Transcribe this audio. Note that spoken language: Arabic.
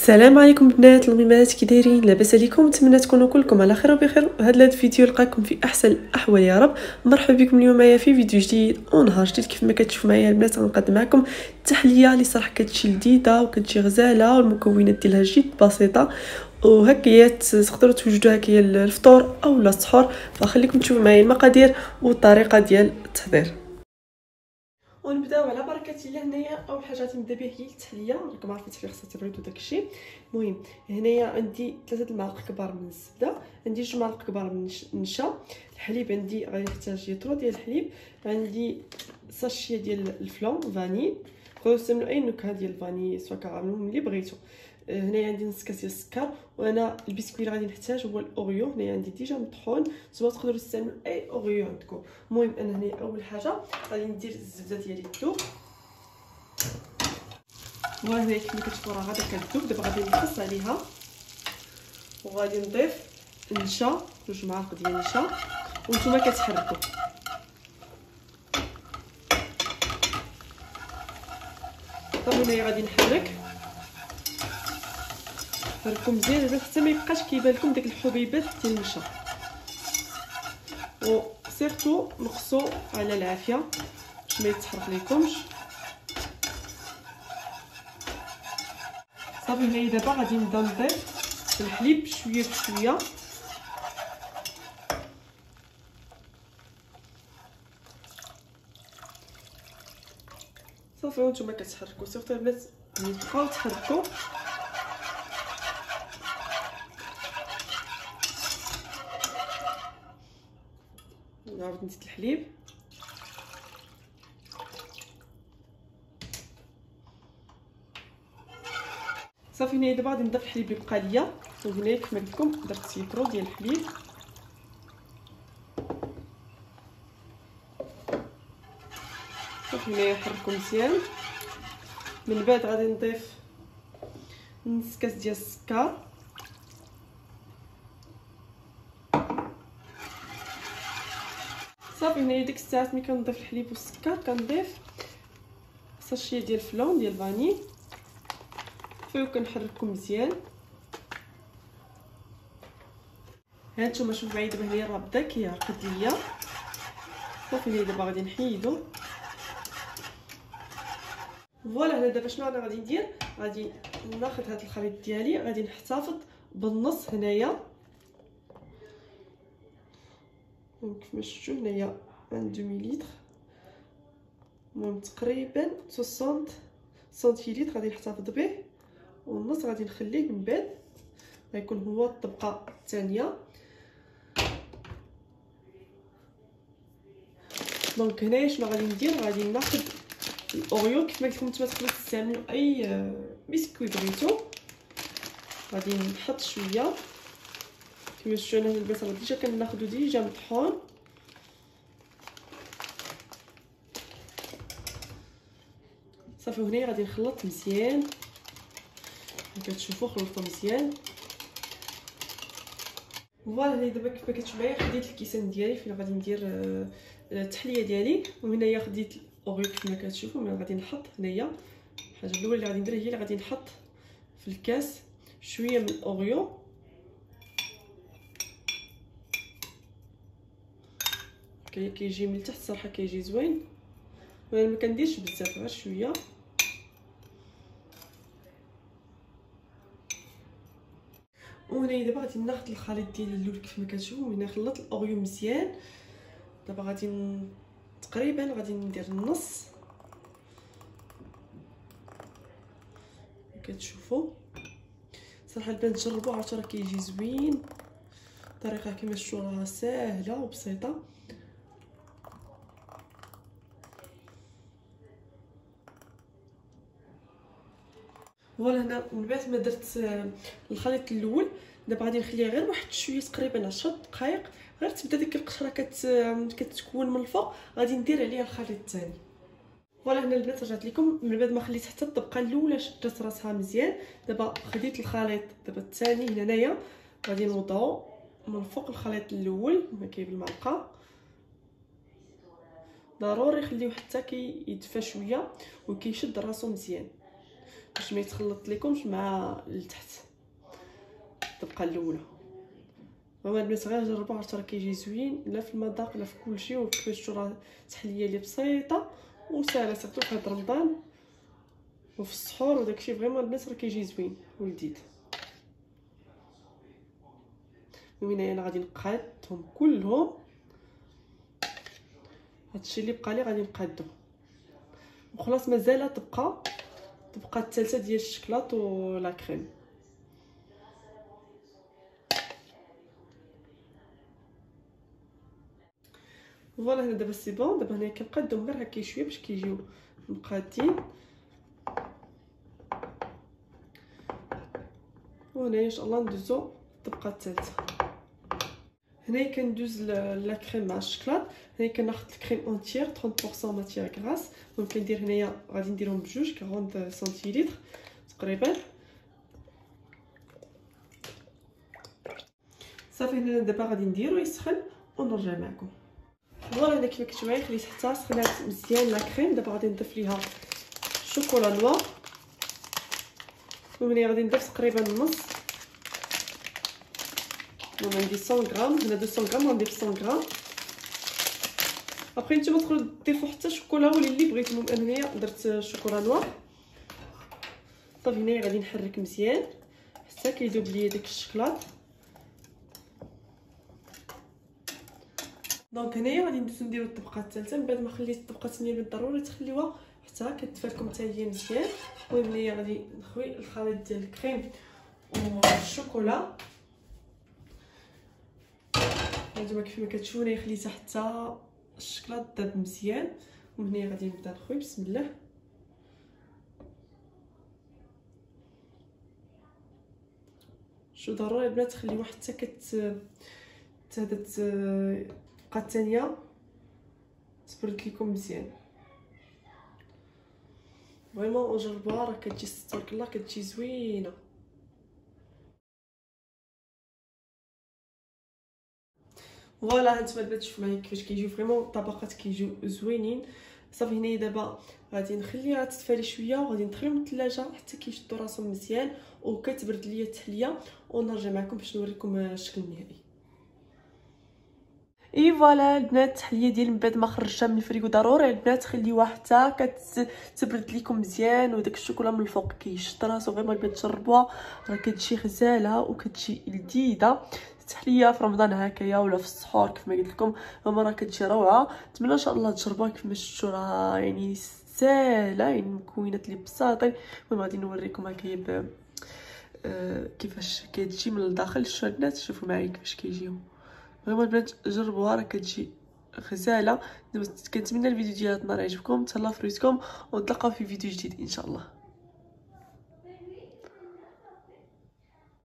السلام عليكم بنات الميمات، كي دايرين؟ لاباس عليكم؟ نتمنى تكونوا كلكم على خير وبخير. هذا الفيديو يلقاكم في احسن الاحوال يا رب. مرحبا بكم اليوم معايا في فيديو جديد ونهار جديد. كيف ما كتشوفوا معايا البنات غنقدم معكم التحليه اللي صراحه كتجي لذيذه وكتجي غزاله والمكونات ديالها جد بسيطه، وهكايات تقدروا توجدوها كي الفطور او السحور. فخليكم تشوفوا معايا المقادير والطريقه ديال التحضير ونبداو على بركه الله. هنايا اول حاجه غنبدا بها هي التحليه. راكم عارفين التحليه خصها تبرد وداكشي. المهم هنايا عندي 3 المعالق كبار من الزبده، عندي 2 معالق كبار من النشا. الحليب عندي غادي نحتاج لترو ديال الحليب، عندي ساشيه ديال الفلون فاني، تقدروا تستعملوا اي نكهه ديال الفاني سواء كراميل اللي بغيتو. هنايا عندي نص كاس ديال السكر، وانا البسكويت اللي غادي نحتاج هو الاوريو. هنايا عندي ديجا مطحون، سواء تقدروا تستعملوا اي اوريو عندكم. المهم انا هنايا اول حاجه غادي ندير الزبده ديالي تذوب، وهنا كما كتشوفوا راه غادا كتذوب. دابا غادي نقص عليها وغادي نضيف النشا، 2 معالق ديال النشا، وانتم كتحركوا. طبعا هنايا غادي نحركو مزيان حتى ما يبقاش كيبان لكم داك الحبيبات ديال النشا، وسيرتو نقصوا على العافيه باش ما يتحرق لكمش. صافي هنايا دابا غادي نبدا نضيف الحليب شويه بشويه. صافي وانتم كتحركوا سيرتو البنات بقاو تحركوا. نعاود نزيد الحليب، صافي هنايا دابا غادي نضيف الحليب اللي بقى ليا. وهنايا كما قلت لكم درت لترو ديال الحليب. صافي هنايا نحركو مزيان. من بعد غادي نضيف نص كاس ديال السكر، صافي هنايا ديك الساعات ملي كنضيف الحليب والسكر كنضيف ساشيه ديال الفلون ديال الفاني، وكنحركو مزيان. هانتوما شوفوا معايا دابا هنايا راه بدا كيعقد ليا. صافي هنايا دابا غادي نحيدو. فوالا هنا دابا شنو انا غادي ندير؟ غادي ناخذ هذا الخليط ديالي، غادي نحتفظ بالنص هنايا. كيفما شفتوا هنايا 1 مليلتر، المهم تقريبا 60 سنتيلتر غادي نحتفظ به، والنص غادي نخليه من بعد غيكون هو الطبقه الثانيه. دونك هنايا شنو غادي ندير؟ غادي ناخذ الاوريو. كيف ما قلت لكم نتوما تقدروا تستعملوا اي بسكويت بغيتو. غادي نحط شويه كما شفتوا انا البيض راه ديجا كناخذو ديجا مطحون. صافي هنايا غادي نخلط مزيان، كتشوفوا خلطوا مزيان. فوالا هنا دابا كيف ما كتشوفوا معايا خديت الكيسان ديالي فين غادي ندير التحليه ديالي. وهنايا خديت الاوريو كيف ما كتشوفوا. من غادي نحط هنايا الحاجه الاولى اللي غادي ندير هي اللي غادي نحط في الكاس شويه من الاوريو. كيجي من التحت صراحه كيجي زوين، وانا ما كنديرش بزاف غير شويه. وهنا دابا غادي ناخذ الخليط ديالي الاول كيف ما كتشوفوا. هنا خلطت الاوريو مزيان. دابا غادي تقريبا غادي ندير النص كتشوفوا. صراحه البنات جربوا عرفتوا راه كيجي زوين. الطريقه كما شفتوا راه ساهله وبسيطه. فوالا هنا من بعد ما درت الخليط الاول دابا غادي نخليه غير واحد شويه تقريبا 10 دقائق، غير تبدا ديك القشره كتكون من الفوق. غادي ندير عليها الخليط الثاني. فوالا هنا البنات رجعت لكم من بعد ما خليت حتى الطبقه الاولى شدت راسها مزيان. دابا خديت الخليط دابا الثاني هنايا غادي نوضعو من فوق الخليط الاول مكي بالمعلقه. ضروري خليوه حتى كيدفى شويه وكيشد راسو مزيان. باش ما يتخلط لكمش مع التحت الطبقه الاولى. هما البنات غير جربوا، عرفتوا راه كيجي زوين لا في المذاق لا في كلشي، وكيفاش شفتوا راه تحليه اللي بسيطه وسهله سيرتو في هذا رمضان وفي السحور وداكشي. فريمون البنات راه كيجي زوين ولذيذ. المهم انا غادي نقادهم كلهم، هادشي اللي بقى لي غادي نقادو وخلاص. مازال تبقى الثالثه ديال الشكلاط ولا كريم. فوالا هنا دابا سي بون. دابا هنايا كنقادهم غير هكا شويه باش كيجيو مقادين. وهنايا ان شاء الله ندوزو الطبقه الثالثه. هنايا كندوز لا كريم مع الشكلاط. هنايا كناخذ الكريم اونتيير 30% ماتيير غراس، دونك كندير هنايا غادي نديرهم بجوج 40 سنتيلتر تقريبا. صافي هنا دابا غادي نديرو يسخن ونرجع معكم. فوالا هنا كيما كنتو معايا خليت حتى سخنات مزيان لا كريم. دابا غادي نضيف ليها الشوكولا نوار. ومني غادي نضيف تقريبا النص. انا عندي 100 غرام، هنا 200 غرام غنضيف 100 غرام. ابري نتوما تقدروا تضيفوا حتى شوكولا ولا اللي بغيتو. المهم هنايا درت شوكولا نوار. صافي هنايا غادي نحرك مزيان حتى كيذوب ليا داك الشكلاط. دونك هنايا غادي ندوزو نديرو الطبقه الثالثه. من بعد ما خليت الطبقه الثانيه اللي ضروري تخليوها حتى كتفالكم حتى هي مزيان. المهم هنايا غادي نخوي الخليط ديال الكريم والشوكولا. هانتوما كيف ما كتشوفوا هنايا خليتها حتى الشكلاط داب مزيان. ومن هنا غادي نبدا نخوي بسم الله. شو ضروري البنات تخليوها حتى تهدت الطبقه الثانيه تبرد لكم مزيان. فريمون جربوها راه كتجي تبارك الله كتجي زوينه. فوالا هانتوما البنات شوفوا معايا كيفاش كيجيو فريمون الطبقات كيجيو زوينين. صافي هنايا دابا غادي نخليها تتفالي شويه وغادي ندخلهم للثلاجه حتى كيشدوا راسهم مزيان وكتبرد ليا التحليه ونرجع معكم باش نوريكم الشكل النهائي. اي فوالا البنات التحليه ديال من بعد ما خرجتها من الفريغو ضروري البنات خليوها حتى كتبرد لكم مزيان وداك الشوكولا من الفوق كيشد راسو. فريمون البنات جربوها راه كتجي غزاله وكتجي لذيذه. التحليه في رمضان هكايا ولا في السحور كيف ما قلت لكم هما راه كتجي روعه. نتمنى ان شاء الله تجربوها كيف ما شفتوا راه يعني ساهله يعني المكونات اللي بساطين. المهم غادي نوريكم هكايا كيفاش كتجي من الداخل. شوفوا البنات شوفوا معايا كيفاش كيجيو. فريمون البنات جربوها راه كتجي غزاله. كنتمنى الفيديو ديال هاد النهار يعجبكم. تهلاو في ريتكم ونتلاقاو في فيديو جديد ان شاء الله.